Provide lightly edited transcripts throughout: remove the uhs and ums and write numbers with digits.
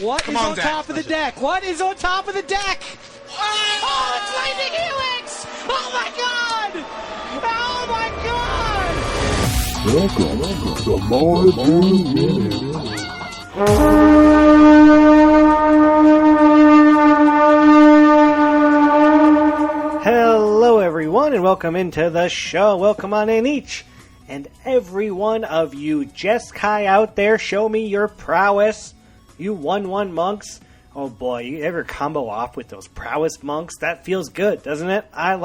What is on top of the deck? What is on top of the deck? Oh, it's Lightning Helix! Oh my god! Oh my god! Welcome to Mardu Minute. Hello everyone and welcome into the show. Welcome on in each and every one of you Jeskai out there. Show me your prowess. You 1-1 monks. Oh boy, you ever combo off with those prowess monks? That feels good, doesn't it? I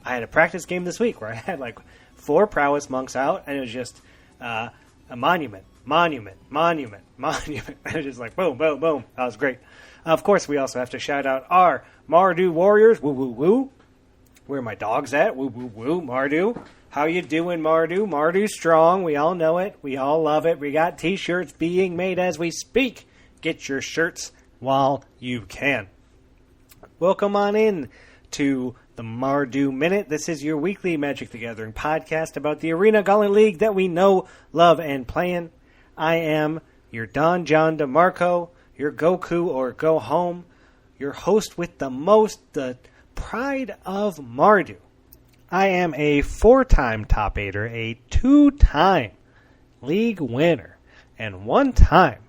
had a practice game this week where I had like 4 prowess monks out, and it was just a monument. And it was just like boom, boom, boom. That was great. Of course, we also have to shout out our Mardu Warriors. Woo, woo, woo. Where are my dogs at? Woo, woo, woo. Mardu. How you doing, Mardu? Mardu's strong. We all know it. We all love it. We got t-shirts being made as we speak. Get your shirts while you can. Welcome on in to the Mardu Minute. This is your weekly Magic the Gathering podcast about the Arena Gauntlet League that we know, love, and play in. I am your Don John DeMarco, your Goku or Go Home, your host with the most, the pride of Mardu. I am a 4-time top 8er, a 2-time league winner, and one time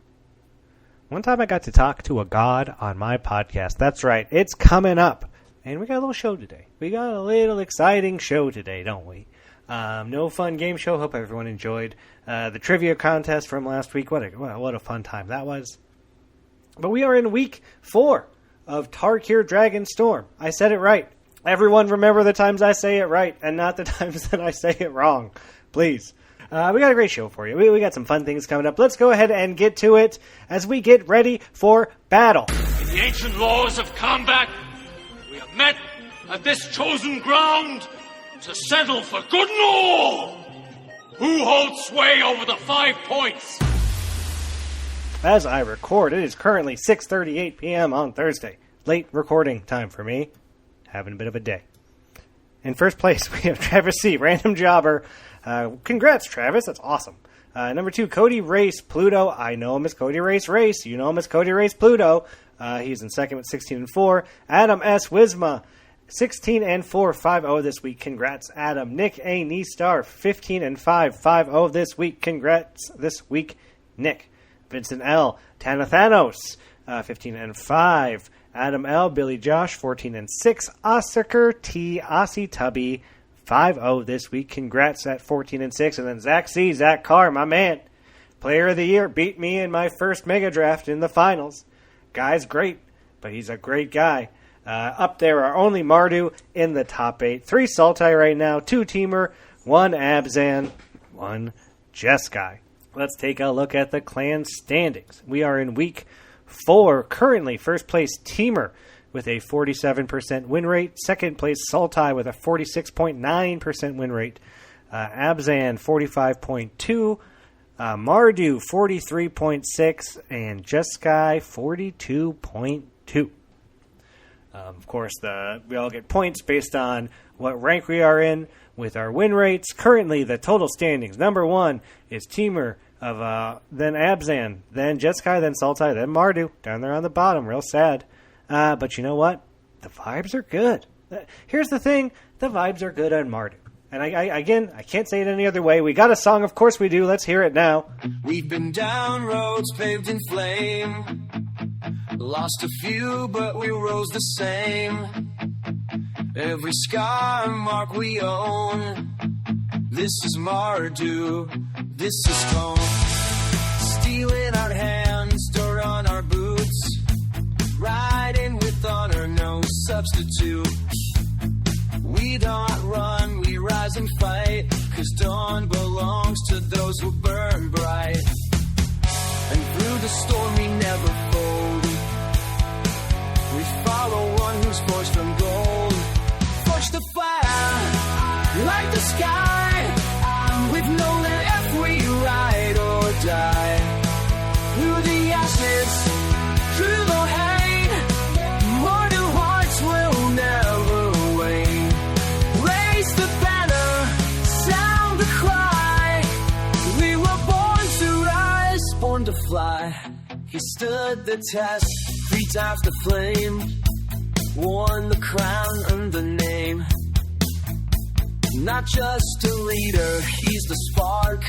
I got to talk to a god on my podcast. That's right, it's coming up. And we got a little show today. We got a little exciting show today, don't we? No fun game show. Hope everyone enjoyed the trivia contest from last week. What a fun time that was. But we are in week 4 of Tarkir Dragon Storm. I said it right. Everyone remember the times I say it right and not the times that I say it wrong. Please. We got a great show for you. We got some fun things coming up. Let's go ahead and get to it as we get ready for battle. In the ancient laws of combat, we have met at this chosen ground to settle for good and all. Who holds sway over the 5 points? As I record, it is currently 6:38 p.m. on Thursday. Late recording time for me. Having a bit of a day. In first place, we have Travis C., random jobber. Congrats, Travis. That's awesome. Number 2, Cody Race Pluto. I know him as Cody Race. You know him as Cody Race Pluto. He's in second with 16-4. Adam S. Wisma, 16-4, 5-0 this week. Congrats, Adam. Nick A. Neestar, 15-5, 5-0 this week. Congrats this week, Nick. Vincent L. Tanathanos, 15-5. Adam L. Billy Josh, 14-6. Oscar T. Aussie Tubby, 5-0 this week. Congrats at 14-6. And then Zach C. Zach Carr, my man. Player of the year. Beat me in my first Mega Draft in the finals. Guy's great, but he's a great guy. Up there are only Mardu in the top 8. 3 Sultai right now. 2 Teamer. 1 Abzan. 1 Jeskai. Let's take a look at the clan standings. We are in week 4. Currently, first place Teamer with a 47% win rate. Second place Sultai with a 46.9% win rate. Abzan 45.2. Mardu 43.6. And Jeskai 42.2. Of course, we all get points based on what rank we are in with our win rates. Currently, the total standings. Number 1 is Teamer, then Abzan, then Jeskai, then Sultai, then Mardu. Down there on the bottom, real sad. But you know what? The vibes are good. Here's the thing. The vibes are good on Mardu. And I can't say it any other way. We got a song, of course we do. Let's hear it now. We've been down roads paved in flame. Lost a few, but we rose the same. Every scar and mark we own. This is Mardu, this is home. Steel in our hands, dirt on our boots. Riding with honor, no substitute. We don't run, we rise and fight. 'Cause dawn belongs to those who burn bright. And through the storm we never fold. We follow one who's forged from gold. Forged to fire, like the sky. We've known that if we ride or die. Through the ashes, through the hate. Mortal hearts will never wane. Raise the banner, sound the cry. We were born to rise, born to fly. He stood the test, 3 times the flame, won the crown and the name. Not just a leader, he's the spark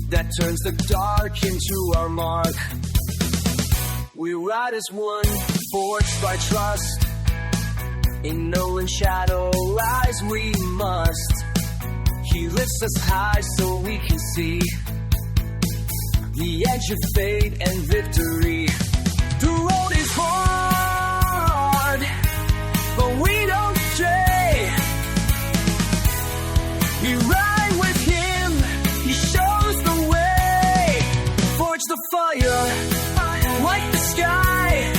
that turns the dark into our mark. We ride as one, forged by trust. In Nolan shadow lies we must. He lifts us high so we can see the edge of fate and victory. The road is hard, but we don't stray. We ride with him, he shows the way. Forge the fire, light the sky.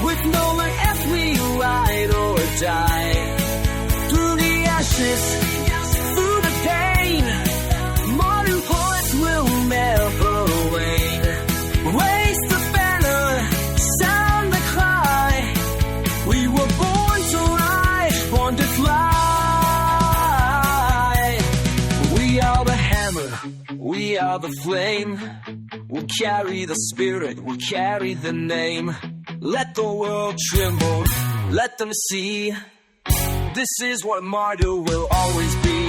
With Nolan F we ride or die. Through the ashes, through the pain, modern poets will never wane. Raise the banner, sound the cry. We were born to rise, born to fly. We are the hammer, we are the flame. We'll carry the spirit, we'll carry the name. Let the world tremble, let them see. This is what martyr will always be.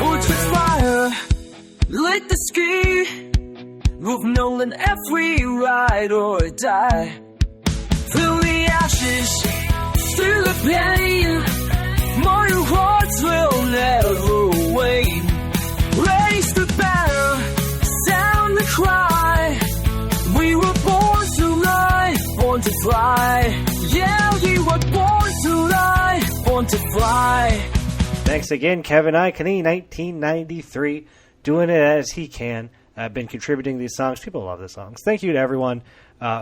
Forge with fire, light the ski. With Nolan F we ride or die. Through the ashes, through the pain, modern hearts will never wane. Raise the banner, sound the cry. We were born to lie, born to fly. Yeah, we were born to lie, born to fly. Thanks again, Kevin Icony, 1993, doing it as he can. I've been contributing these songs. People love the songs. Thank you to everyone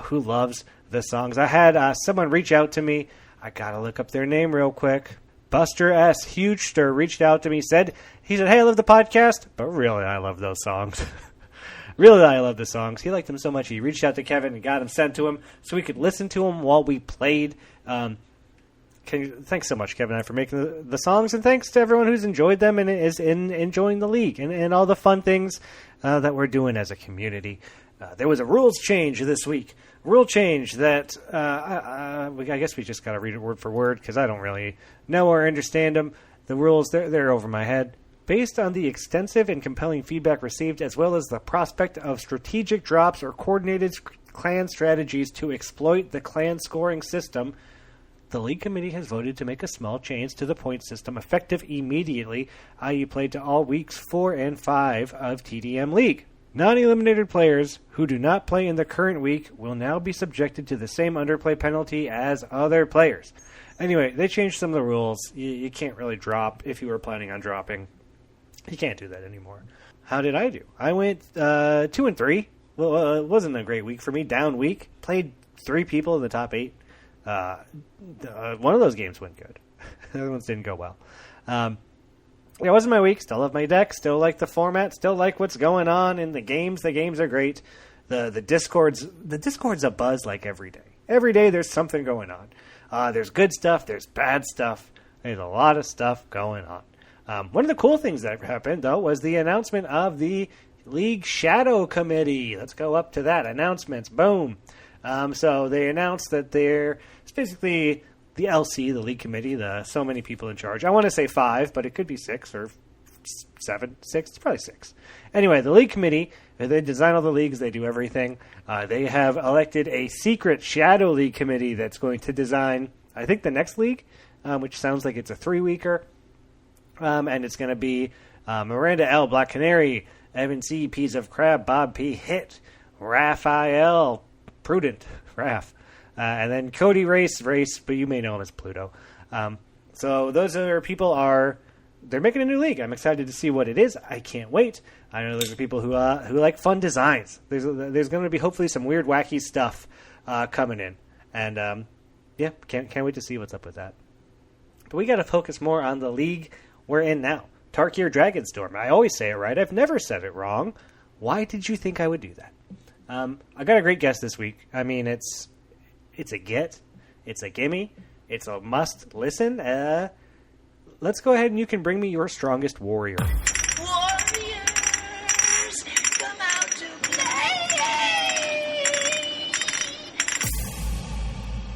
who loves the songs. I had someone reach out to me. I gotta look up their name real quick. Buster S. Hugester reached out to me. He said, hey, I love the podcast, but really, I love those songs. Really, I love the songs. He liked them so much, he reached out to Kevin and got them sent to him so we could listen to them while we played. Thanks so much, Kevin, for making the songs, and thanks to everyone who's enjoyed them and is enjoying the league and all the fun things that we're doing as a community. There was a rules change this week. Rule change that I guess we just got to read it word for word because I don't really know or understand them. The rules, they're over my head. Based on the extensive and compelling feedback received, as well as the prospect of strategic drops or coordinated clan strategies to exploit the clan scoring system, the League Committee has voted to make a small change to the point system effective immediately, i.e. played to all weeks 4 and 5 of TDM League. Non-eliminated players who do not play in the current week will now be subjected to the same underplay penalty as other players. Anyway, they changed some of the rules. You can't really drop if you were planning on dropping. You can't do that anymore. How did I do? I went 2 and 3. Well, it wasn't a great week for me. Down week. Played 3 people in the top 8. One of those games went good. The other ones didn't go well. It wasn't my week. Still love my deck. Still like the format. Still like what's going on in the games. The games are great. The Discord's a buzz like every day. Every day there's something going on. There's good stuff. There's bad stuff. There's a lot of stuff going on. One of the cool things that happened, though, was the announcement of the League Shadow Committee. Let's go up to that. Announcements. Boom. So they announced that it's basically the LC, the League Committee, so many people in charge. I want to say 5, but it could be 6 or 7. 6. It's probably 6. Anyway, the League Committee, they design all the leagues. They do everything. They have elected a secret Shadow League Committee that's going to design, I think, the next league, which sounds like it's a 3-weeker. And it's going to be Miranda L., Black Canary, Evan C., Peas of Crab, Bob P., Hit, Raphael, Prudent, Raph, and then Cody Race, but you may know him as Pluto. So those are people they're making a new league. I'm excited to see what it is. I can't wait. I know there's people who like fun designs. There's going to be hopefully some weird, wacky stuff coming in. And yeah, can't wait to see what's up with that. But we got to focus more on the league we're in now. Tarkir Dragonstorm. I always say it right. I've never said it wrong. Why did you think I would do that? I got a great guest this week. I mean, it's a get, it's a gimme, it's a must listen. Let's go ahead and you can bring me your strongest warrior. Warriors, come out to play.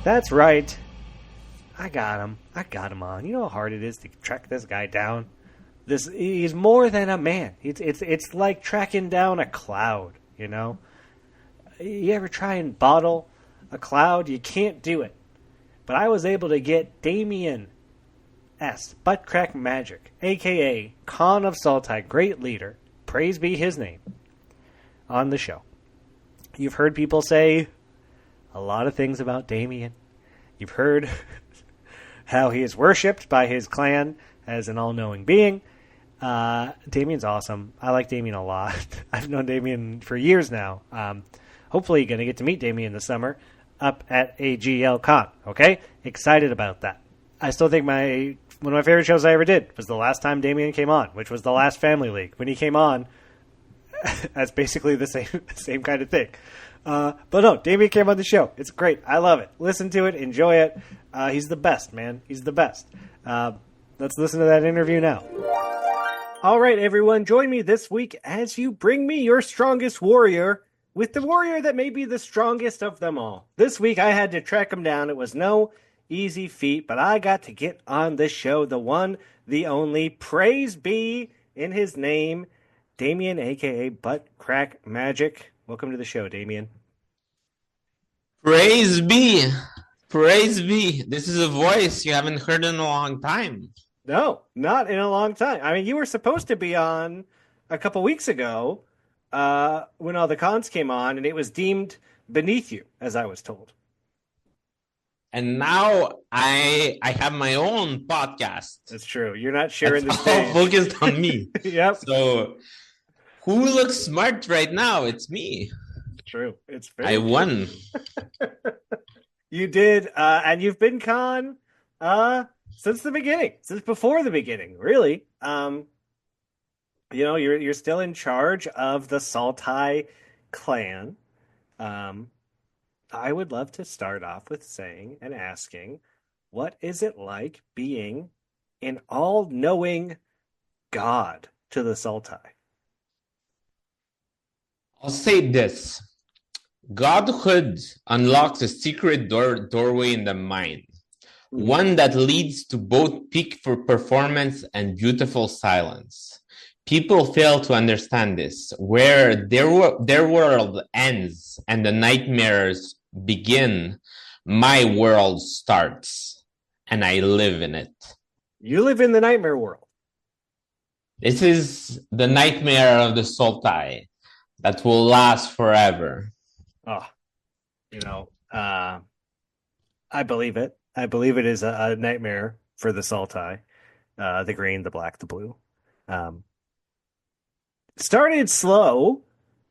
That's right. I got him. I got him on. You know how hard it is to track this guy down? He's more than a man. It's like tracking down a cloud, you know? You ever try and bottle a cloud? You can't do it. But I was able to get Damian S. Butt Crack Magic, a.k.a. Khan of Sultai, great leader, praise be his name, on the show. You've heard people say a lot of things about Damian. You've heard how he is worshipped by his clan as an all-knowing being. Damian's awesome. I like Damian a lot. I've known Damian for years now. Hopefully going to get to meet Damian this summer up at AGL Con. Okay? Excited about that. I still think one of my favorite shows I ever did was the last time Damian came on, which was the last Family League. When he came on, that's basically the same kind of thing. But no, Damian came on the show. It's great. I love it. Listen to it. Enjoy it. He's the best, man. He's the best. Let's listen to that interview now. All right, everyone. Join me this week as you bring me your strongest warrior with the warrior that may be the strongest of them all. This week, I had to track him down. It was no easy feat, but I got to get on the show. The one, the only, praise be in his name, Damian, a.k.a. Butt Crack Magic. Welcome to the show, Damian. Praise be. Praise be. This is a voice you haven't heard in a long time. No, not in a long time. I mean, you were supposed to be on a couple weeks ago when all the cons came on, and it was deemed beneath you, as I was told. And now I have my own podcast. That's true. You're not sharing the That's stage. all focused on me. Yep. So who looks smart right now? It's me. True. It's I very won. You did, and you've been con since the beginning, since before the beginning, really. You're still in charge of the Sultai clan. I would love to start off with saying and asking, what is it like being an all-knowing god to the Sultai? I'll say this. Godhood unlocks a secret doorway in the mind. One that leads to both peak for performance and beautiful silence. People fail to understand this, where their world ends and the nightmares begin, my world starts, and I live in it. You live in the nightmare world. This is the nightmare of the Sultai that will last forever. Oh, I believe it. I believe it is a nightmare for the Sultai. The green, the black, the blue. Started slow,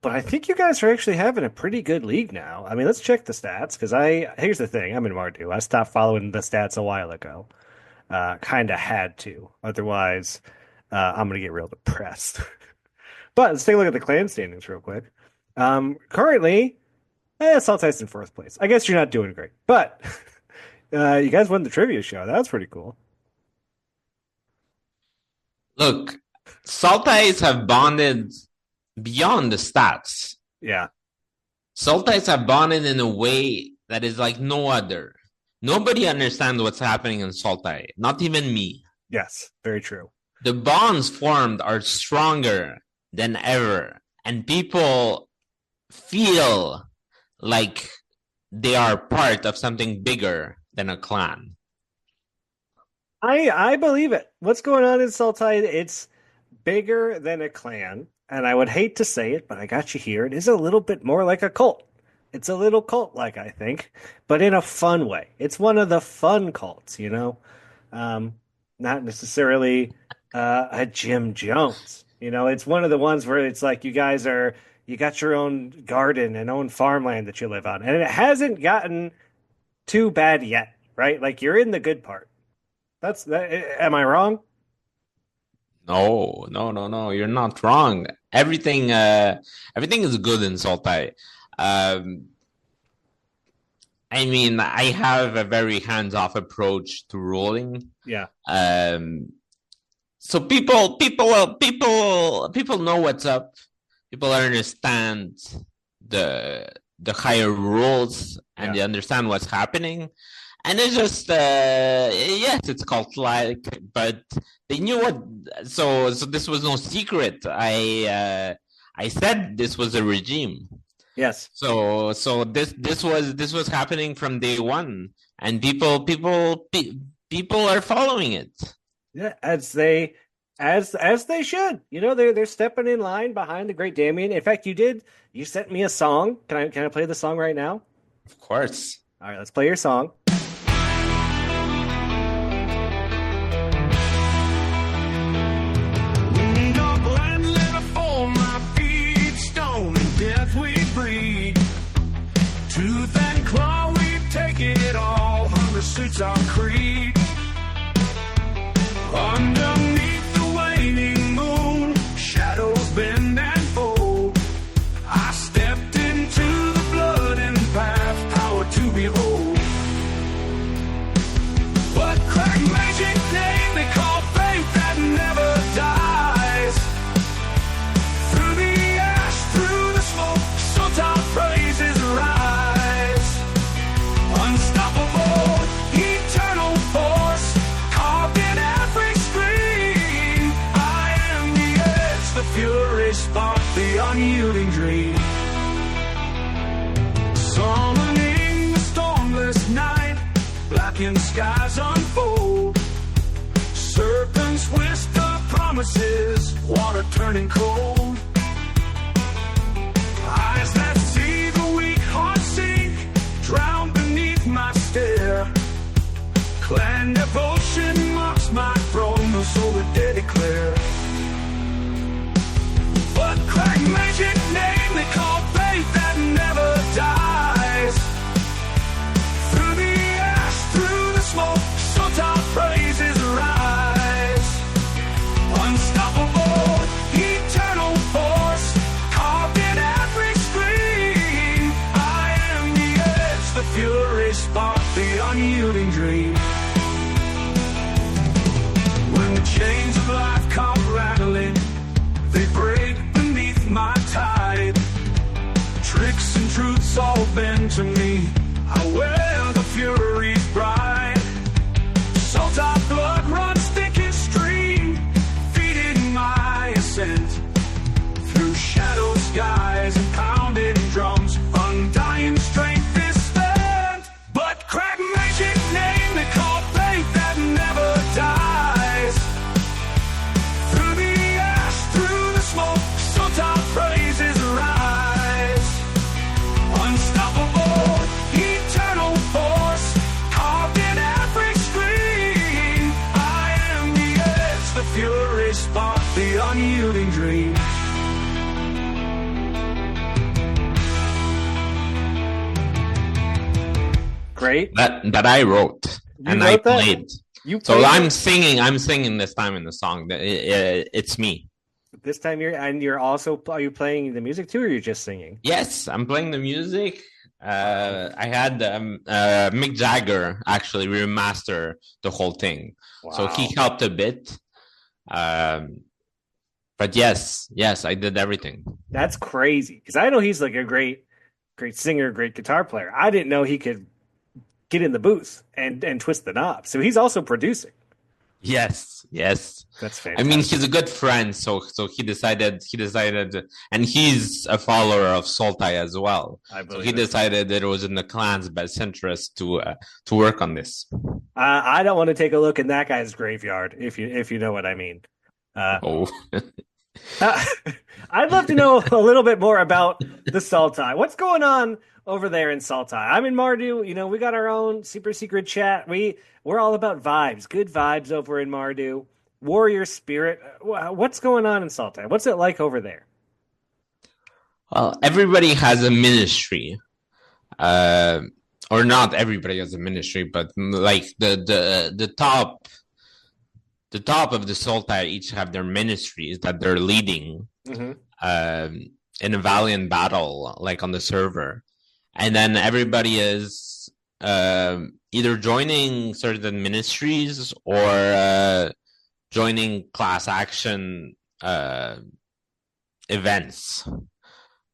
but I think you guys are actually having a pretty good league now. I mean, let's check the stats, because here's the thing. I'm in Mardu. I stopped following the stats a while ago. Kind of had to. Otherwise, I'm going to get real depressed. But let's take a look at the clan standings real quick. Currently, Sultai's in fourth place. I guess you're not doing great, but you guys won the trivia show. That was pretty cool. Look, Sultais have bonded beyond the stats. Yeah. Sultais have bonded in a way that is like no other. Nobody understands what's happening in Sultai, not even me. Yes, very true. The bonds formed are stronger than ever, and people feel like they are part of something bigger than a clan. I believe it. What's going on in Sultai? It's bigger than a clan, and I would hate to say it, but I got you here. It is a little bit more like a cult. It's a little cult-like, I think, but in a fun way. It's one of the fun cults, not necessarily a Jim Jones. It's one of the ones where it's like you got your own garden and own farmland that you live on, and it hasn't gotten too bad yet, right? Like you're in the good part. Am I wrong? No. You're not wrong. Everything is good in Sultai. I mean, I have a very hands-off approach to rolling. Yeah. So people know what's up. People understand the higher rules, and they understand what's happening. And it's just yes, it's cult-like, but they knew what. So this was no secret. I said this was a regime. Yes. So this was happening from day one, and people are following it. Yeah, as they should. You know, they're stepping in line behind the great Damian. In fact, you sent me a song. Can I play the song right now? Of course. All right, let's play your song. Tooth and claw, we take it all. Hunger suits our creed. Underneath the waning moon, shadows bend and fold. I stepped into the blood and path, power to behold. But crack magic name they call faith that never dies. Through the ash, through the smoke, so our praises rise. Unstoppable, eternal force, carved in every screen. I am the edge, the fury spark, the unyielding dream. Summoning the stormless night, blackened skies unfold. Serpents whisper promises, water turning cold. Eyes that see the weak heart sink, drown beneath my stare. Clan devotion marks my throne, the soul that they declare. But crack magic name they call faith that never dies. Through the ash, through the smoke, so our praises rise. Unstoppable, eternal force, carved in every screen. I am the edge, the fury spark, the unyielding dream. When the chains of life come rattling, they break beneath my tide. Tricks and truths all bend to me, I wear the fury's bride. Salt our blood runs thick and stream, feeding my ascent. Through shadow skies and pounding drums, undying strength is spent. But crack magic name they call faith that never dies. Through the ash, through the smoke, so our praises rise. Unstoppable, eternal force, carved in every screen. I am the edge, the fury spark, the unyielding dream. Great. That I wrote and I wrote that? played. You So played I'm it? singing this time in the song. It's me. This time you're also, are you playing the music too, or are you just singing? Yes, I'm playing the music. I had Mick Jagger actually remaster the whole thing, so he helped a bit. But yes, I did everything. That's crazy, because I know he's like a great singer, great guitar player. I didn't know he could get in the booth and twist the knob. So he's also producing. Yes. That's fantastic. I mean, he's a good friend, so he decided, and he's a follower of Sultai as well. So he decided that it was in the clan's best interest to work on this. I don't want to take a look in that guy's graveyard, if you know what I mean. Oh. I'd love to know a little bit more about the Sultai. What's going on over there in Sultai? I'm in Mardu. You know, we got our own super secret chat. We're all about vibes, good vibes over in Mardu. Warrior spirit. What's going on in Sultai? What's it like over there? Well, everybody has a ministry, or not everybody has a ministry, but like the top of the Sultai each have their ministries that they're leading. Mm-hmm. in a valiant battle, like on the server, and then everybody is either joining certain ministries or joining class action events.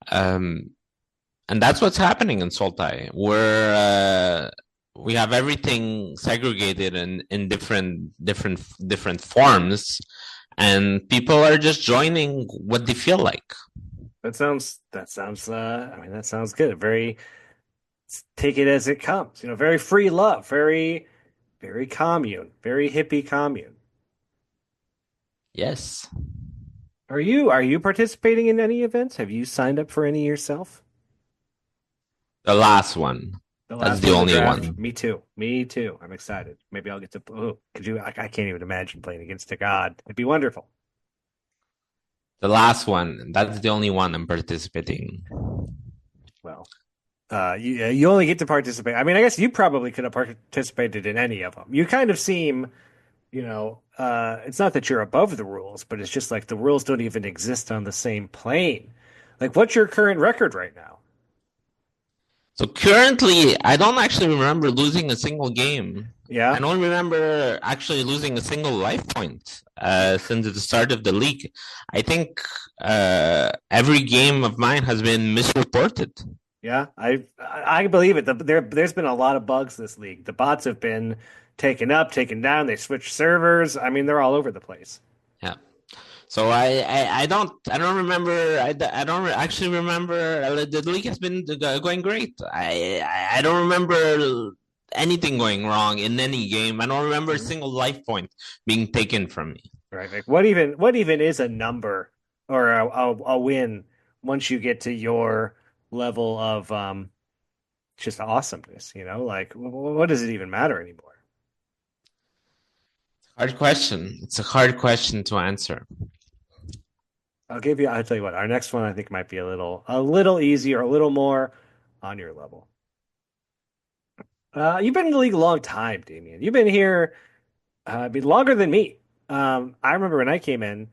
And that's what's happening in Sultai, where we have everything segregated in different forms, and people are just joining what they feel like. That sounds I mean, that sounds good. Very, take it as it comes. Very free love, very commune, very hippie commune. Yes. Are you participating in any events? Have you signed up for any yourself? The last one. That's the only one. Me too. Me too. I'm excited. Maybe I'll get to. Oh, could you? I can't even imagine playing against a god. It'd be wonderful. The last one. That's the only one I'm participating. Well, you only get to participate. I mean, I guess you probably could have participated in any of them. You kind of seem, it's not that you're above the rules, but it's just like the rules don't even exist on the same plane. Like, what's your current record right now? So currently, I don't actually remember losing a single game. Yeah. I don't remember actually losing a single life point since the start of the league. I think every game of mine has been misreported. Yeah, I believe it. There's been a lot of bugs this league. The bots have been taken up, taken down. They switched servers. I mean, they're all over the place. Yeah. So I don't remember. I don't actually remember. The league has been going great. I don't remember anything going wrong in any game. I don't remember a single life point being taken from me. Right. Like what even is a number or a win once you get to your level of just awesomeness? Like what does it even matter anymore? Hard question. It's a hard question to answer. I'll tell you what, our next one I think might be a little easier, a little more on your level. You've been in the league a long time, Damian. You've been here longer than me. I remember when I came in,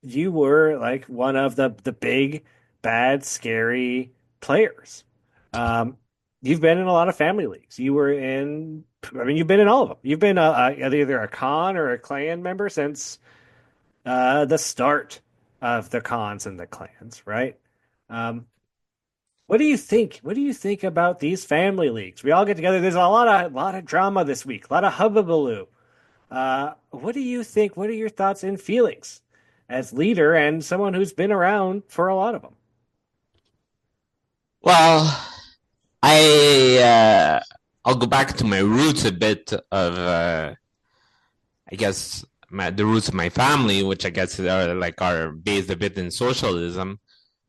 you were like one of the big, bad, scary players. You've been in a lot of family leagues. You've been in all of them. You've been either a con or a clan member since the start of the cons and the clans, right? What do you think? What do you think about these family leagues? We all get together. There's a lot of drama this week, a lot of hubbubaloo. What do you think? What are your thoughts and feelings as leader and someone who's been around for a lot of them? Well, I'll go back to my roots a bit of I guess the roots of my family, which I guess are based a bit in socialism.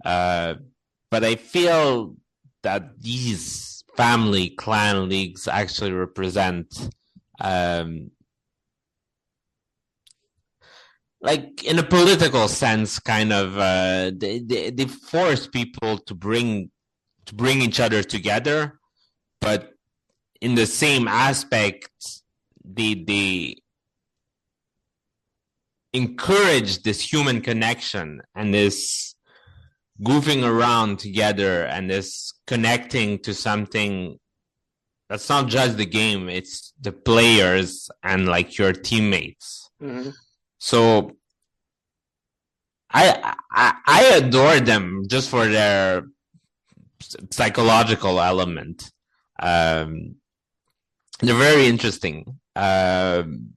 But I feel that these family clan leagues actually represent like in a political sense, kind of they force people to bring each other together, but in the same aspect, they encourage this human connection and this goofing around together and this connecting to something that's not just the game, it's the players and like your teammates. Mm-hmm. So I adore them just for their psychological element. They're very interesting. And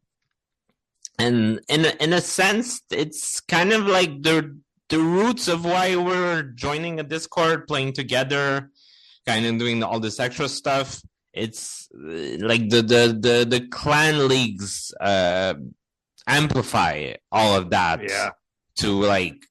in a sense, it's kind of like the roots of why we're joining a Discord, playing together, kind of doing all this extra stuff. It's like the clan leagues amplify all of that to like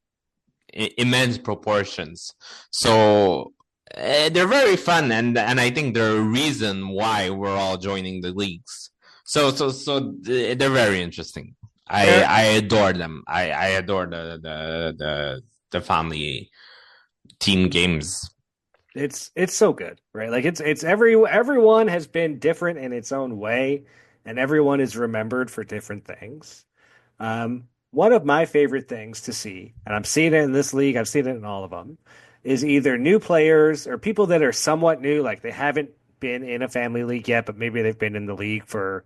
immense proportions. So they're very fun, and I think they're a reason why we're all joining the leagues. So they're very interesting. I adore them. I adore the family team games. It's so good, right? Like it's everyone has been different in its own way, and everyone is remembered for different things. one of my favorite things to see, and I'm seeing it in this league, I've seen it in all of them, is either new players or people that are somewhat new, like they haven't been in a family league yet, but maybe they've been in the league for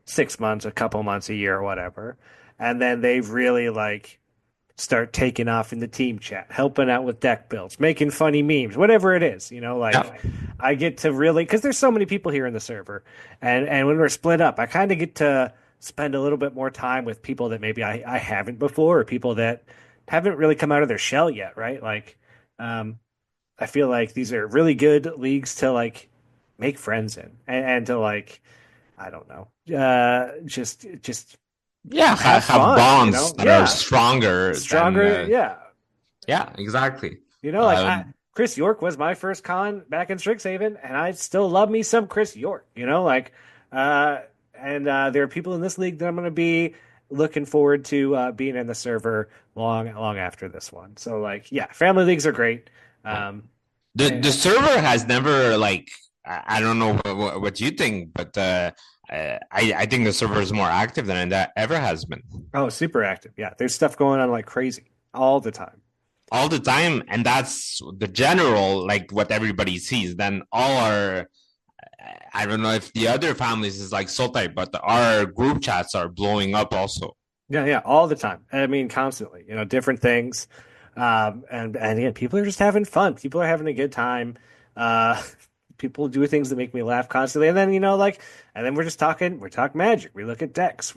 6 months, a couple months, a year, or whatever. And then they've really like start taking off in the team chat, helping out with deck builds, making funny memes, whatever it is, like I get to really, because there's so many people here in the server, and when we're split up, I kind of get to spend a little bit more time with people that maybe I haven't before, or people that haven't really come out of their shell yet, right? Like, I feel like these are really good leagues to like make friends in, and to like, I don't know, just have fun, bonds that are stronger. Yeah. Yeah, exactly. Chris York was my first con back in Strixhaven, and I still love me some Chris York. And there are people in this league that I'm going to be looking forward to being in the server long after this one. So, like, yeah, family leagues are great. The server has never, like, I don't know what you think, but I think the server is more active than it ever has been. Oh, super active. Yeah, there's stuff going on like crazy all the time. All the time, and that's the general, like, what everybody sees. Then all our, I don't know if the other families is like so tight, but our group chats are blowing up also. Yeah, all the time. I mean, constantly, different things. And yeah, people are just having fun. People are having a good time. People do things that make me laugh constantly. And then, and then we're talking Magic. We look at decks.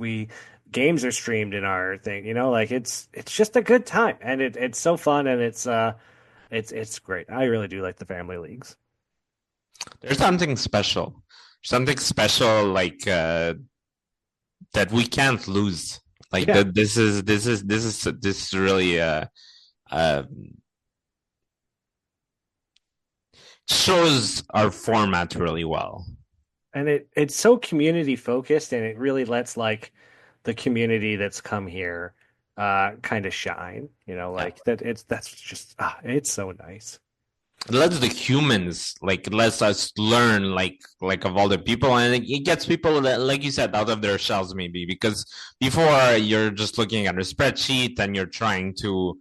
Games are streamed in our thing, like it's just a good time, and it's so fun, and it's great. I really do like the family leagues. There's something special like that we can't lose. Like this is really shows our format really well, and it's so community focused, and it really lets like the community that's come here kind of shine, that's just it's so nice. It lets the humans, like, lets us learn like of all the people, and it gets people that, like you said, out of their shells, maybe, because before you're just looking at a spreadsheet and you're trying to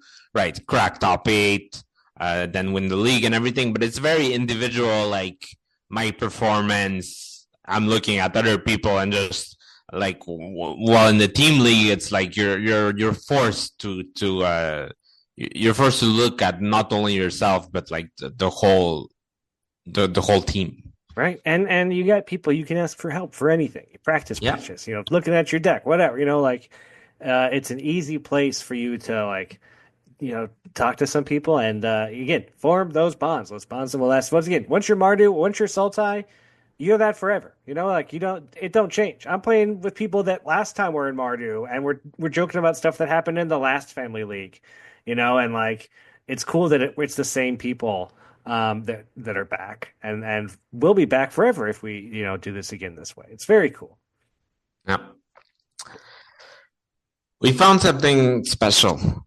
crack top 8, then win the league and everything, but it's very individual, like my performance, I'm looking at other people, and just like, well, in the team league, it's like you're forced to look at not only yourself, but like the whole team, right? And you got people you can ask for help for anything. You practice matches, looking at your deck, whatever, it's an easy place for you to like, talk to some people, and again, form those bonds that will last. Once again, once you're Mardu, once you're Sultai, you're that forever, it don't change. I'm playing with people that last time were in Mardu, and we're joking about stuff that happened in the last family league, and like, it's cool that it's the same people that are back, and we'll be back forever if we, do this again this way. It's very cool. Yeah. We found something special.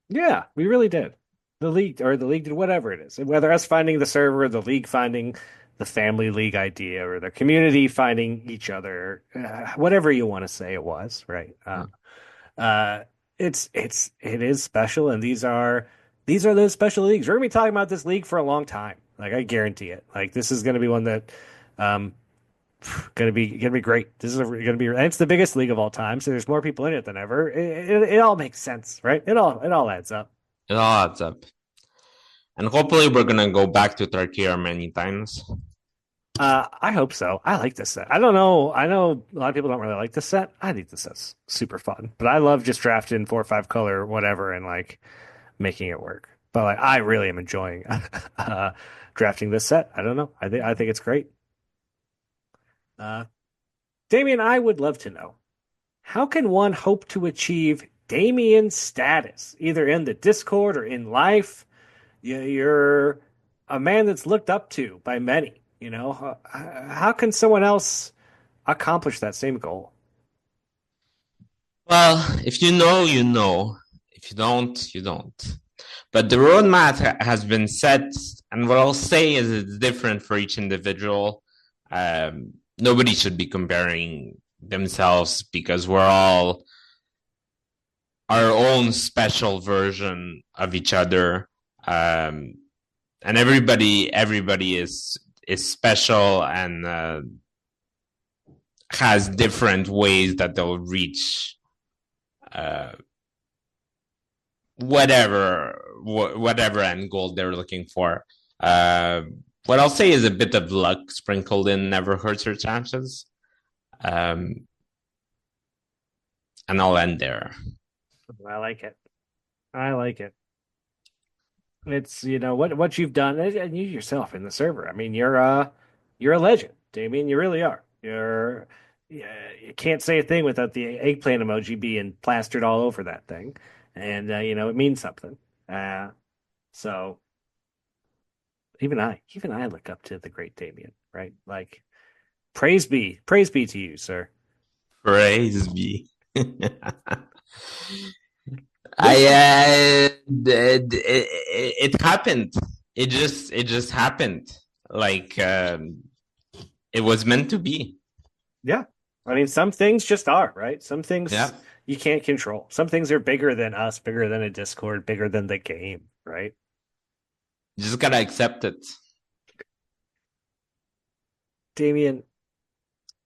Yeah, we really did. The league did, whatever it is, whether us finding the server, the league finding the family league idea, or the community finding each other, whatever you want to say it was, right? It is special, and these are those special leagues. We're gonna be talking about this league for a long time. Like, I guarantee it. Like, this is gonna be one that gonna be great. This is gonna be, and it's the biggest league of all time, so there's more people in it than ever. It all makes sense, right? It all adds up. It all adds up. And hopefully we're going to go back to Tarkir many times. I hope so. I like this set. I don't know. I know a lot of people don't really like this set. I think this set's super fun. But I love just drafting 4 or 5 color, whatever, and like making it work. But like, I really am enjoying drafting this set. I don't know. I think it's great. Damian, I would love to know, how can one hope to achieve Damian's status, either in the Discord or in life? You're a man that's looked up to by many. How can someone else accomplish that same goal? Well, if you know, you know. If you don't, you don't. But the roadmap has been set, and what I'll say is it's different for each individual. Nobody should be comparing themselves, because we're all our own special version of each other. And everybody is special and has different ways that they'll reach whatever end goal they're looking for. What I'll say is a bit of luck sprinkled in never hurts your chances. And I'll end there. I like it. I like it. It's what you've done, and you yourself in the server. I mean, you're a legend, Damien. You really are. You can't say a thing without the eggplant emoji being plastered all over that thing, and it means something. So even I look up to the great Damian, right? Like, praise be to you, sir. Praise be. It happened. It just happened. Like it was meant to be. Yeah. I mean, some things just are, right? Some things Yeah. you can't control. Some things are bigger than us, bigger than a Discord, bigger than the game, right? You just gotta accept it. Damien,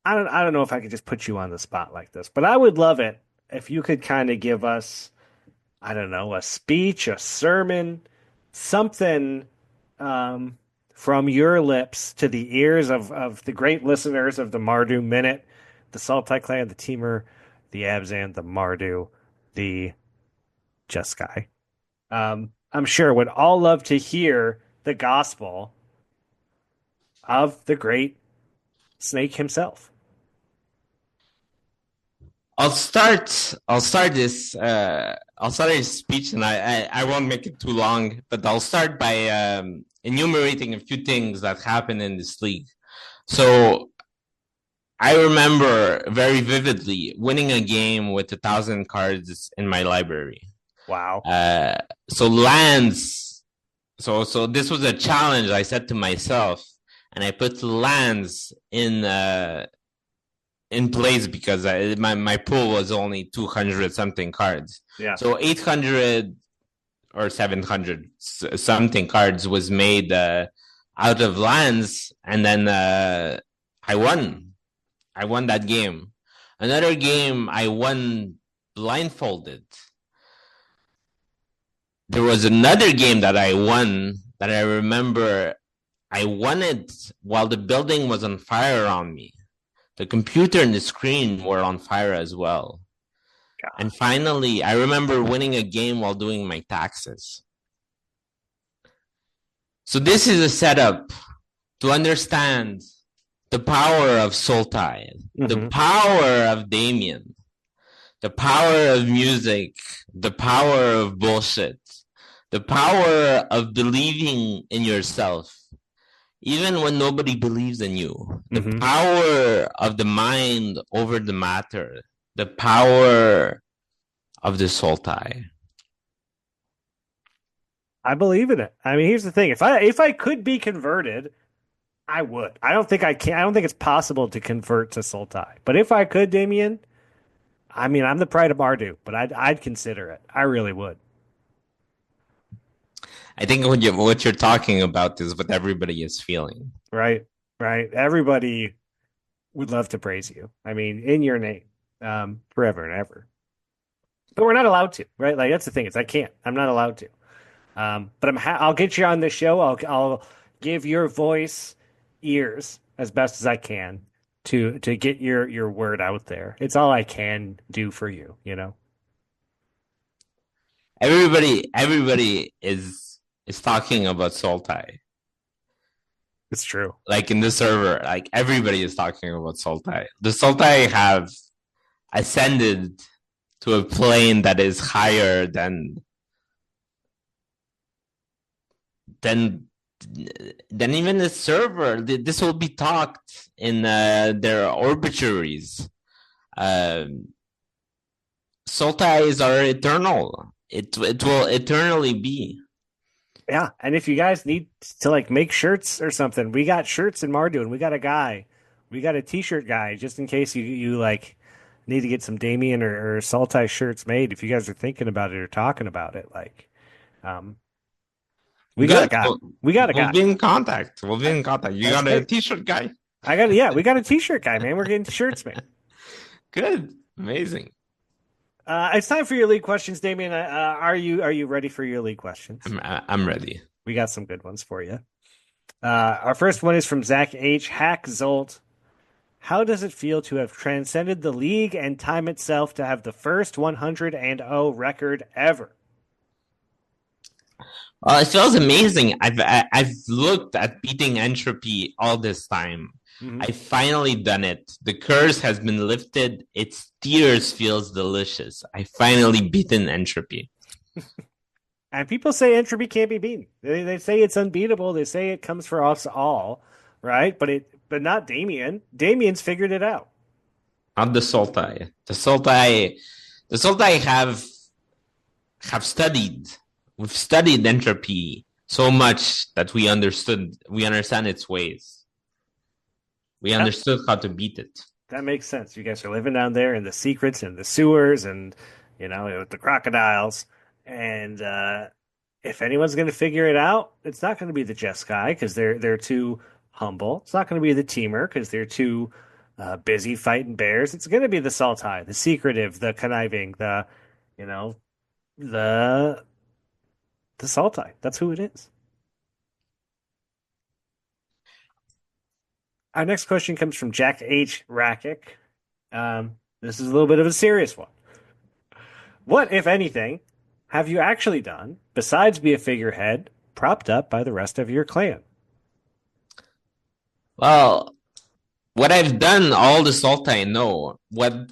I don't know if I could just put you on the spot like this, but I would love it if you could kind of give us, I don't know, a speech, a sermon, something from your lips to the ears of the great listeners of the Mardu Minute, the Sultai Clan, the Teamer, the Abzan, the Mardu, the Just Guy. I'm sure would all love to hear the gospel of the great Snake himself. I'll start this speech, and I won't make it too long, but I'll start by enumerating a few things that happened in this league. So I remember very vividly winning a game with 1,000 cards in my library. Wow. So lands. So this was a challenge I set to myself, and I put lands in place because my pool was only 200 something cards. Yeah. So 800 or 700 something cards was made out of lands, and then I won. I won that game. Another game I won blindfolded. There was another game that I won that I remember I won it while the building was on fire on me. The computer and the screen were on fire as well. God. And finally, I remember winning a game while doing my taxes. So this is a setup to understand the power of Sultai, the power of Damian, the power of music, the power of bullshit, the power of believing in yourself, even when nobody believes in you, the power of the mind over the matter, the power of the Sultai. I believe in it. I mean, here's the thing: if I could be converted, I would. I don't think I can. I don't think it's possible to convert to Sultai. But if I could, Damien, I mean, I'm the pride of Mardu, but I'd consider it. I really would. I think what you're talking about is what everybody is feeling. Right. Everybody would love to praise you. I mean, in your name, forever and ever. But we're not allowed to, right? Like, that's the thing, is I can't. I'm not allowed to. But I'll get you on the show. I'll give your voice ears as best as I can to get your word out there. It's all I can do for you, you know. Everybody is talking about Sultai. It's true. Like in the server, like everybody is talking about Sultai. The Sultai have ascended to a plane that is higher than even the server. This will be talked in their obituaries. Sultais are eternal. It will eternally be. Yeah, and if you guys need to like make shirts or something, we got shirts in Mardu, and we got a t-shirt guy just in case you like need to get some Damian or Saltai shirts made if you guys are thinking about it or talking about it. Like, um, we got a Good. guy. We got a We'll guy. be in contact. We'll be in contact. You That's got a great. t-shirt guy? We got a t-shirt guy, man. We're getting shirts, man. Good. Amazing. It's time for your league questions, Damian. Are you ready for your league questions? I'm ready. We got some good ones for you. Our first one is from Zach H. Hack Zolt. How does it feel to have transcended the league and time itself to have the first 100-0 record ever? It feels amazing. I've looked at beating entropy all this time. Mm-hmm. I finally done it. The curse has been lifted. Its tears feels delicious. I finally beaten entropy. And people say entropy can't be beaten. They say it's unbeatable. They say it comes for us all, right? But not Damian. Damian's figured it out. Not the Sultai. The Sultai have studied. We've studied entropy so much that we understand its ways. We understood how to beat it. That makes sense. You guys are living down there in the secrets and the sewers and, with the crocodiles. And if anyone's going to figure it out, it's not going to be the Jeskai because they're too humble. It's not going to be the Teamer because they're too busy fighting bears. It's going to be the Sultai, the secretive, the conniving, the Sultai. That's who it is. Our next question comes from Jack H. Rakic. This is a little bit of a serious one. What, if anything, have you actually done besides be a figurehead propped up by the rest of your clan? Well, what I've done, all the Sultai know. What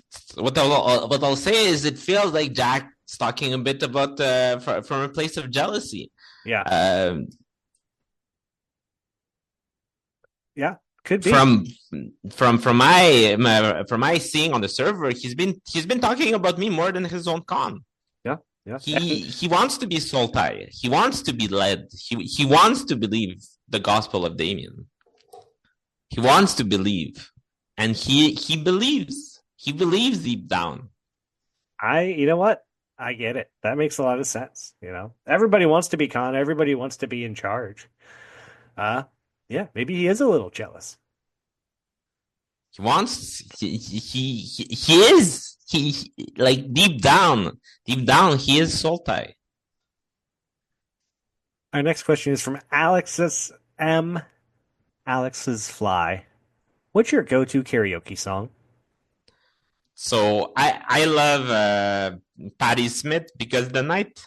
I'll say is, it feels like Jack's talking a bit about from a place of jealousy. Yeah. Yeah. Could be from my seeing on the server, he's been talking about me more than his own con. Yeah. He wants to be Sultai. He wants to be led. He wants to believe the gospel of Damian. He wants to believe, and he believes. He believes deep down. You know what? I get it. That makes a lot of sense. Everybody wants to be con. Everybody wants to be in charge. Yeah, maybe he is a little jealous. He wants. He is. Like deep down, he is Sultai. Our next question is from Alexis M. Alex's Fly. What's your go-to karaoke song? So I love Patti Smith, Because the Night.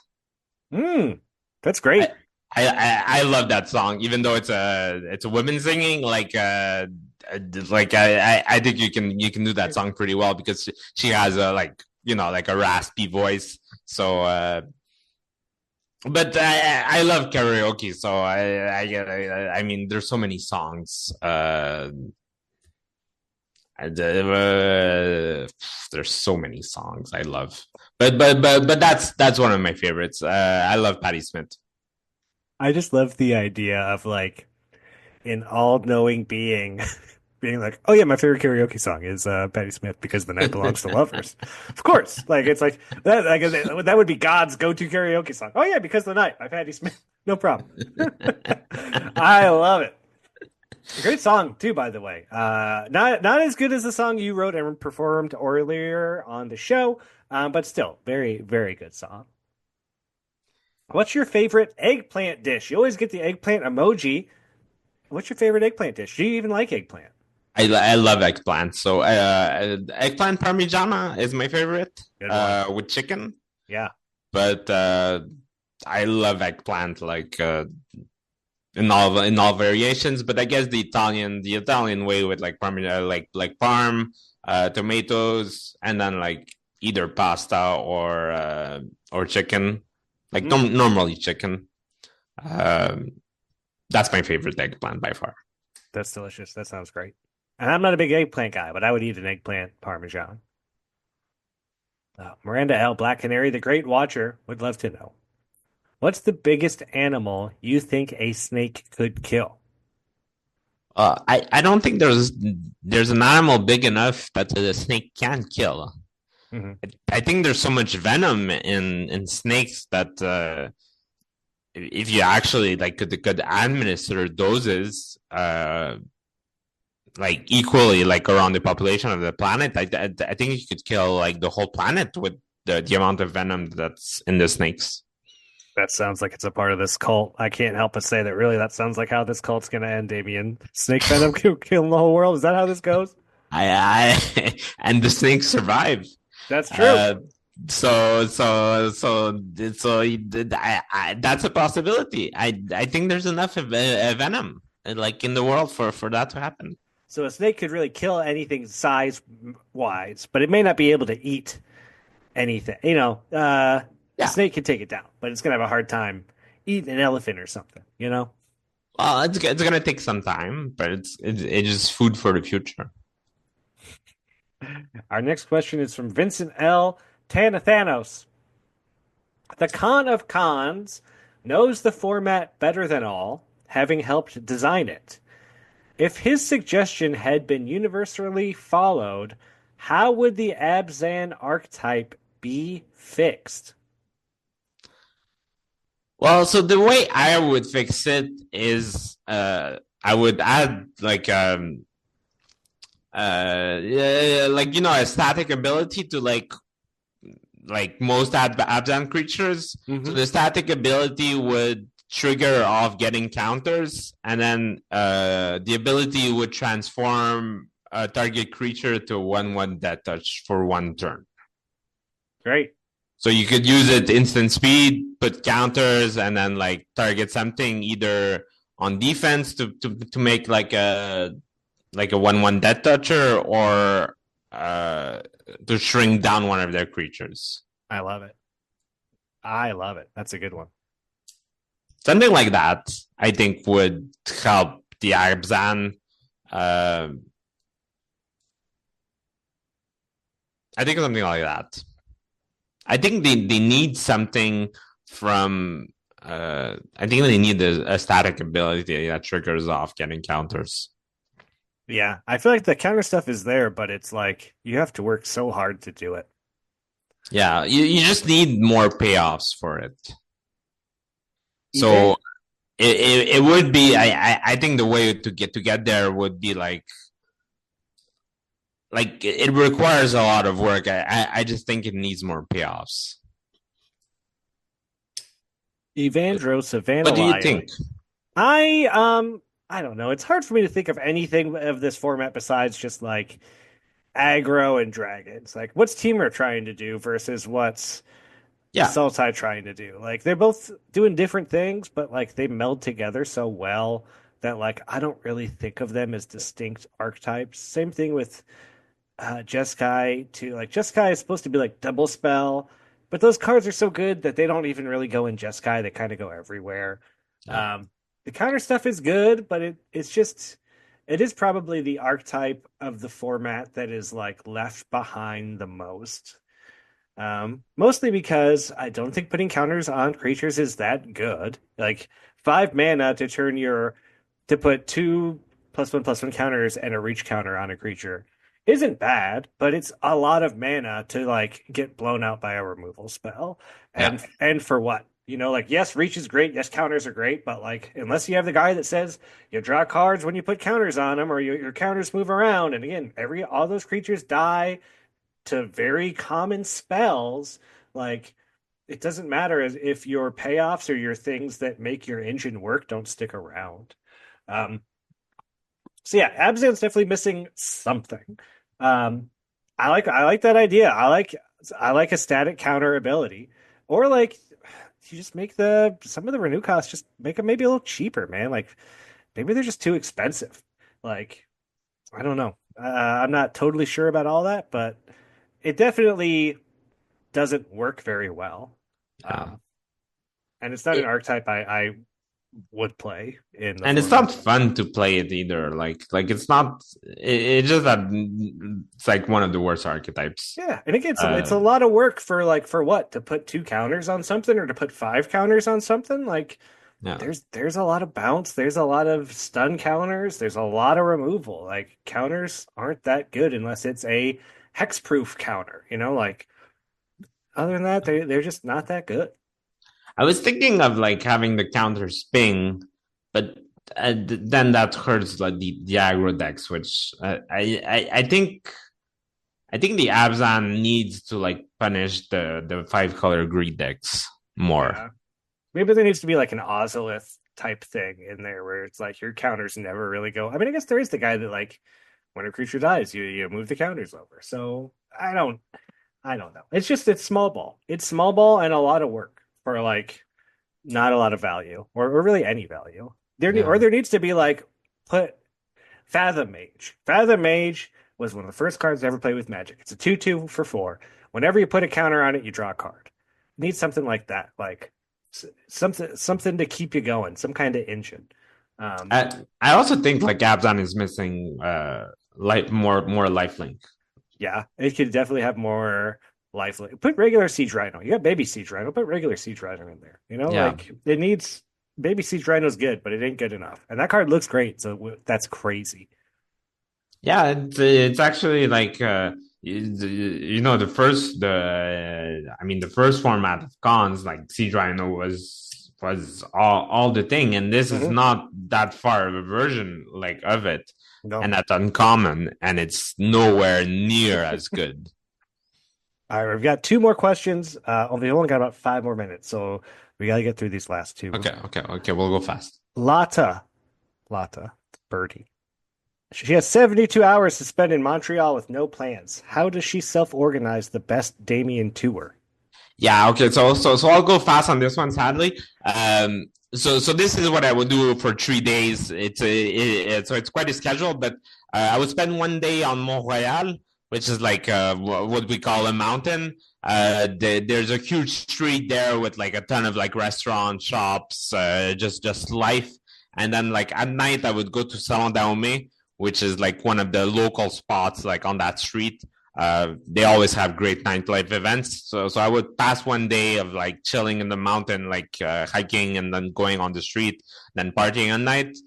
That's great. I love that song, even though it's a woman singing. I think you can do that song pretty well because she has a raspy voice. So, but I love karaoke. So I mean, there's so many songs. There's so many songs I love, but that's one of my favorites. I love Patti Smith. I just love the idea of an all-knowing being being like, oh yeah, my favorite karaoke song is Patti Smith, Because the Night Belongs to Lovers. Of course, it's like that. That would be God's go-to karaoke song. Oh yeah, Because the Night by Patti Smith. No problem. I love it. Great song too, by the way. Not as good as the song you wrote and performed earlier on the show, but still very, very good song. What's your favorite eggplant dish? You always get the eggplant emoji. What's your favorite eggplant dish? Do you even like eggplant? I love eggplant. So eggplant parmigiana is my favorite with chicken. Yeah. But I love eggplant in all variations. But I guess the Italian way with parm, tomatoes, and then either pasta or chicken. Normally chicken. That's my favorite eggplant by far. That's delicious. That sounds great. And I'm not a big eggplant guy, but I would eat an eggplant parmesan. Miranda L. Black Canary, the Great Watcher, would love to know. What's the biggest animal you think a snake could kill? I don't think there's an animal big enough that the snake can kill. Mm-hmm. I think there's so much venom in snakes that if you actually like could administer doses like equally like around the population of the planet, I think you could kill like the whole planet with the amount of venom that's in the snakes. That sounds like it's a part of this cult. I can't help but say that really that sounds like how this cult's going to end, Damian. Snake venom killing the whole world. Is that how this goes? I and the snakes survive. That's true. That's a possibility. I think there's enough of venom like in the world for that to happen. So a snake could really kill anything size-wise, but it may not be able to eat anything. A snake can take it down, but it's going to have a hard time eating an elephant or something, Well, it's going to take some time, but it's just food for the future. Our next question is from Vincent L. Tanathanos. The Khan of Khans knows the format better than all, having helped design it. If his suggestion had been universally followed, how would the Abzan archetype be fixed? Well, so the way I would fix it is I would add like a static ability to like most Abzan creatures. Mm-hmm. So the static ability would trigger off getting counters, and then the ability would transform a target creature to 1/1 death touch for 1 turn. Great. So you could use it instant speed, put counters, and then like target something either on defense to make like a 1/1 death toucher, or to shrink down one of their creatures. I love it. That's a good one. Something like that, I think, would help the Abzan. I think something like that. I think they need something from. I think they need a static ability that triggers off getting counters. Yeah, I feel like the counter stuff is there, but it's like you have to work so hard to do it. Yeah, you just need more payoffs for it. So it would be. I think the way to get there would be like it requires a lot of work. I just think it needs more payoffs. Evandros Savannah. What do you think? I don't know. It's hard for me to think of anything of this format besides just like aggro and dragons. Like, what's Teamer trying to do versus what's Sultai trying to do? Like, they're both doing different things, but like they meld together so well that like I don't really think of them as distinct archetypes. Same thing with Jeskai too. Like Jeskai is supposed to be like double spell, but those cards are so good that they don't even really go in Jeskai. They kind of go everywhere. Yeah. The counter stuff is good, but it is probably the archetype of the format that is like left behind the most. Mostly because I don't think putting counters on creatures is that good. Like 5 mana to put 2 +1/+1 counters and a reach counter on a creature isn't bad, but it's a lot of mana to like get blown out by a removal spell. And for what? Like, yes, reach is great. Yes, counters are great. But, like, unless you have the guy that says you draw cards when you put counters on them or your counters move around. And again, all those creatures die to very common spells. Like, it doesn't matter if your payoffs or your things that make your engine work don't stick around. So, yeah, Abzan's definitely missing something. I like that idea. I like a static counter ability. Or, like, you just make some of the renew costs, just make them maybe a little cheaper, man. Like maybe they're just too expensive. Like, I don't know. I'm not totally sure about all that, but it definitely doesn't work very well. And it's not an archetype I would play in. And it's not fun to play it either. Like it's not. It's just that it's like one of the worst archetypes. Yeah, and again, it's a lot of work for what, to put 2 counters on something or to put 5 counters on something. Like Yeah. there's a lot of bounce, there's a lot of stun counters, there's a lot of removal. Like counters aren't that good unless it's a hexproof counter, like other than that, they're just not that good. I was thinking of like having the counter ping, but then that hurts like the aggro decks, which I think the Abzan needs to like punish the 5-color greed decks more. Yeah. Maybe there needs to be like an Ozolith type thing in there where it's like your counters never really go. I mean, I guess there is the guy that like when a creature dies, you move the counters over. So I don't know. It's small ball. It's small ball and a lot of work for like not a lot of value or really any value. There needs to be like put Fathom Mage. Fathom Mage was one of the first cards to ever play with Magic. It's a 2/2 for 4. Whenever you put a counter on it, you draw a card. Need something like that, like something to keep you going, some kind of engine. I also think like Abzan is missing more lifelink. Yeah, it could definitely have more lifelink. Put regular Siege Rhino. You got baby Siege Rhino. Put regular Siege Rhino in there. Like it needs baby Siege Rhino's good, but it ain't good enough. And that card looks great, so that's crazy. Yeah, it's actually like the first format of cons like Siege Rhino was all the thing, and this is not that far of a version like of it. No. And that's uncommon, and it's nowhere near as good. All right, we've got 2 more questions. We've only got about 5 more minutes, so we got to get through these last 2. Okay. We'll go fast. Lata, Birdie. She has 72 hours to spend in Montreal with no plans. How does she self-organize the best Damian tour? Yeah, okay. So I'll go fast on this one, sadly. So this is what I would do for 3 days. It's quite a schedule, but I would spend 1 day on Montreal, which is like what we call a mountain. There's a huge street there with like a ton of like restaurants, shops, just life. And then like at night, I would go to Salon d'Aume, which is like one of the local spots like on that street. They always have great nightlife events. So I would pass 1 day of like chilling in the mountain, like hiking and then going on the street, then partying at night.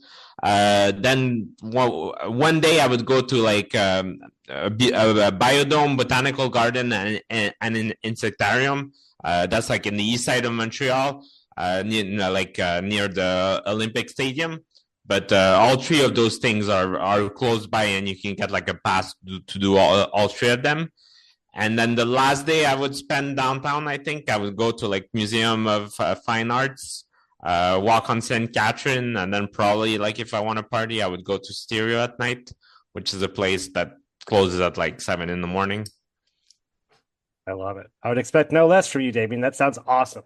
Then 1 day I would go to like a biodome, botanical garden, and an insectarium. That's like in the east side of Montreal, near the Olympic Stadium. But all 3 of those things are close by, and you can get like a pass to do all 3 of them. And then the last day I would spend downtown. I think I would go to like Museum of Fine Arts, walk on St. Catherine, and then probably like if I want to party, I would go to Stereo at night, which is a place that closes at like 7 in the morning. I love it. I would expect no less from you, Damian. That sounds awesome.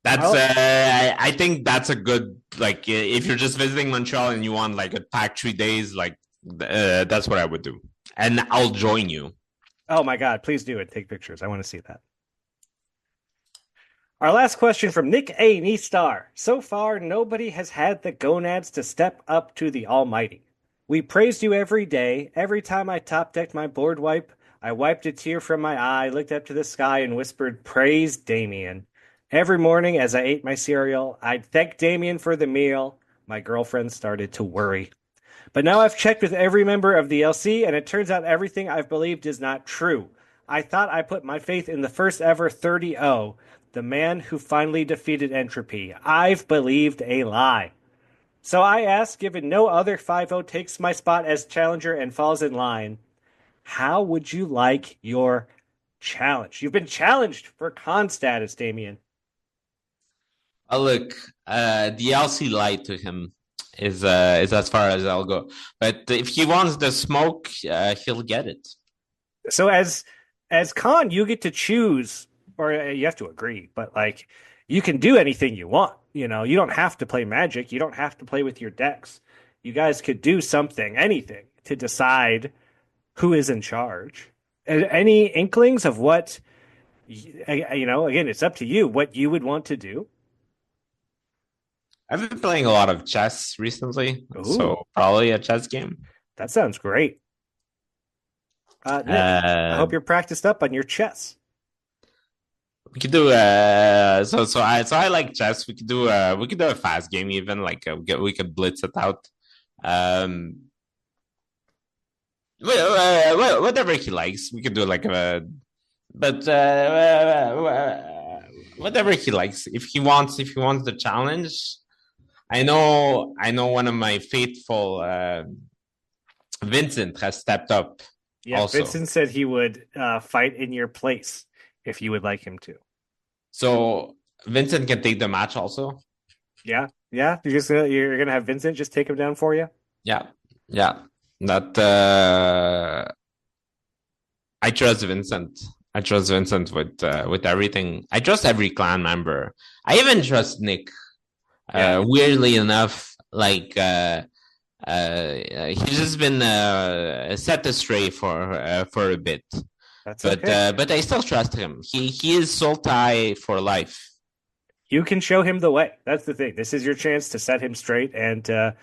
I think that's a good, like, if you're just visiting Montreal and you want like a packed 3 days, like that's what I would do. And I'll join you. Oh my God, please do it. Take pictures. I want to see that. Our last question from Nick A. Nistar. So far, nobody has had the gonads to step up to the almighty. We praised you every day. Every time I top-decked my board wipe, I wiped a tear from my eye, looked up to the sky, and whispered, "Praise Damian." Every morning as I ate my cereal, I'd thank Damian for the meal. My girlfriend started to worry. But now I've checked with every member of the LC, and it turns out everything I've believed is not true. I thought I put my faith in the first ever 30-0, the man who finally defeated entropy. I've believed a lie. So I ask, given no other 5-0 takes my spot as challenger and falls in line, how would you like your challenge? You've been challenged for con status, Damian. Look, the LC lied to him is as far as I'll go. But if he wants the smoke, he'll get it. So as con, you get to choose, or you have to agree, but like you can do anything you want. You don't have to play Magic. You don't have to play with your decks. You guys could do something, anything, to decide who is in charge. Any inklings of what, again, it's up to you, what you would want to do? I've been playing a lot of chess recently, Ooh. So probably a chess game. That sounds great. Nick, I hope you're practiced up on your chess. We could do I like chess. We could do a fast game even like we could blitz it out. Whatever he likes, we could do like whatever he likes. If he wants the challenge, I know one of my faithful Vincent has stepped up. Yeah, also. Vincent said he would fight in your place if you would like him to. So Vincent can take the match also. Yeah. You're gonna have Vincent just take him down for you. Yeah. That I trust Vincent. I trust Vincent with everything. I trust every clan member. I even trust Nick. Weirdly enough, like he's just been set astray for a bit. But I still trust him. He is Sultai for life. You can show him the way. That's the thing. This is your chance to set him straight and to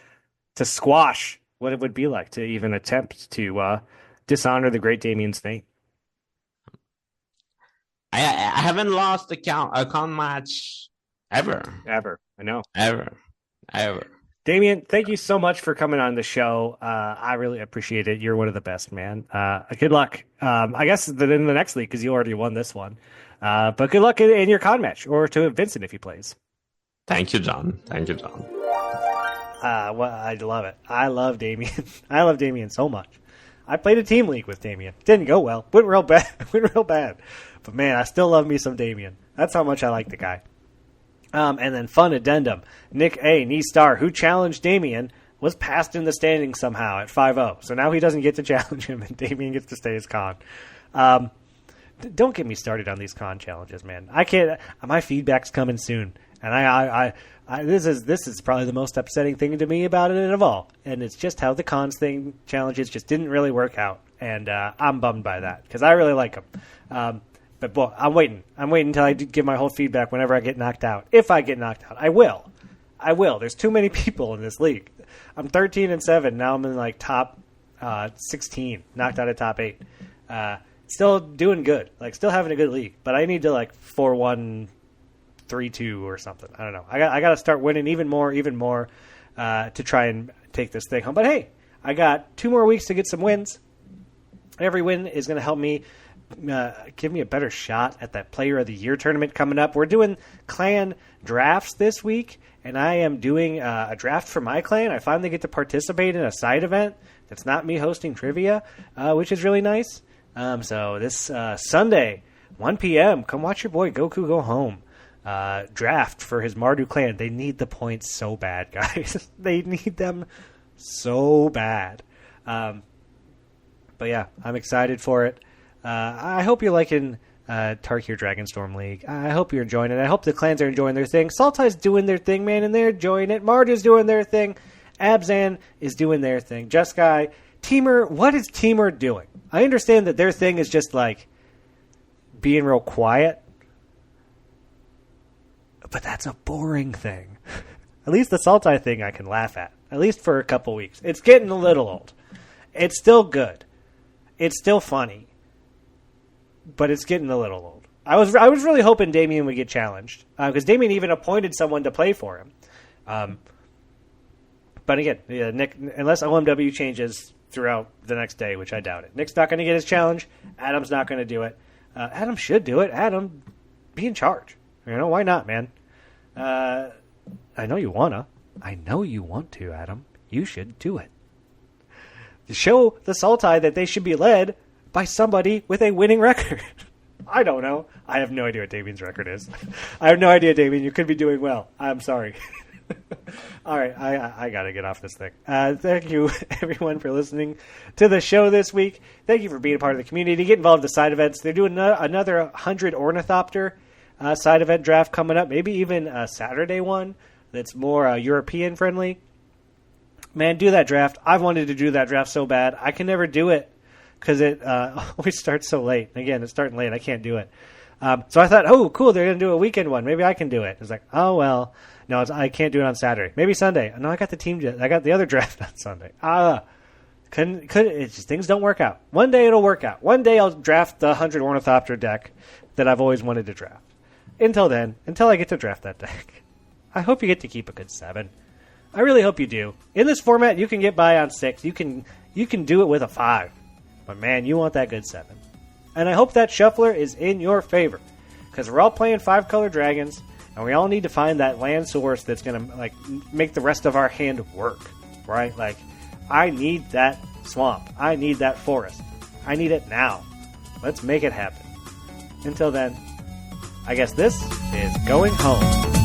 squash what it would be like to even attempt to dishonor the great Damian's name. I haven't lost a con match ever. I know. Ever. Damian, thank you so much for coming on the show. I really appreciate it. You're one of the best, man. Good luck. I guess in the next league because you already won this one. But good luck in your con match or to Vincent if he plays. Thank you, John. Well, I love it. I love Damian. I love Damian so much. I played a team league with Damian. Didn't go well. Went real bad. But man, I still love me some Damian. That's how much I like the guy. And then fun addendum. Nick A. Knee Star, who challenged Damian, was passed in the standings somehow at 5-0. So now he doesn't get to challenge him, and Damian gets to stay as con. Don't get me started on these con challenges, man. I can't. My feedback's coming soon, and this is probably the most upsetting thing to me about it of all. And it's just how the cons challenges just didn't really work out, and I'm bummed by that because I really like them. But boy, I'm waiting until I give my whole feedback whenever I get knocked out. If I get knocked out, I will. There's too many people in this league. I'm 13-7 now. I'm in like top 16, knocked out of top 8. Still doing good, like still having a good league. But I need to like 4-1, 3-2 or something. I don't know. I got to start winning even more to try and take this thing home. But hey, I got 2 more weeks to get some wins. Every win is going to help me. Give me a better shot at that Player of the Year tournament coming up. We're doing clan drafts this week, and I am doing a draft for my clan. I finally get to participate in a side event that's not me hosting trivia, which is really nice. So this Sunday, 1 p.m., come watch your boy Goku go home. Draft for his Mardu clan. They need the points so bad, guys. They need them so bad. But yeah, I'm excited for it. I hope you're liking Tarkir Dragonstorm League. I hope you're enjoying it. I hope the clans are enjoying their thing. Sultai's doing their thing, man, and they're enjoying it. Mardu's doing their thing. Abzan is doing their thing. Jeskai. Teamer, what is Teamer doing? I understand that their thing is just like being real quiet. But that's a boring thing. At least the Sultai thing I can laugh at least for a couple weeks. It's getting a little old. It's still good. It's still funny. But it's getting a little old. I was really hoping Damian would get challenged because Damian even appointed someone to play for him. But again, Nick, unless OMW changes throughout the next day, which I doubt it, Nick's not going to get his challenge. Adam's not going to do it. Adam should do it. Adam, be in charge. Why not, man? I know you wanna. I know you want to, Adam. You should do it. Show the Sultai that they should be led by somebody with a winning record. I don't know. I have no idea what Damian's record is. I have no idea, Damian. You could be doing well. I'm sorry. All right, I got to get off this thing. Thank you, everyone, for listening to the show this week. Thank you for being a part of the community. Get involved in the side events. They're doing another 100 Ornithopter side event draft coming up, maybe even a Saturday one that's more European-friendly. Man, do that draft. I've wanted to do that draft so bad. I can never do it. Because it always starts so late. Again, it's starting late. I can't do it. So I thought, oh, cool, they're going to do a weekend one. Maybe I can do it. It's like, oh, well, no, I can't do it on Saturday. Maybe Sunday. No, I got the other draft on Sunday. It's just things don't work out. One day it'll work out. One day I'll draft the 100 Ornithopter deck that I've always wanted to draft. until then, until I get to draft that deck, I hope you get to keep a good 7. I really hope you do. In this format, you can get by on 6. You can do it with a 5. But man, you want that good 7. And I hope that shuffler is in your favor. Because we're all playing 5-color dragons, and we all need to find that land source that's going to like make the rest of our hand work. Right? Like, I need that swamp. I need that forest. I need it now. Let's make it happen. Until then, I guess this is going home.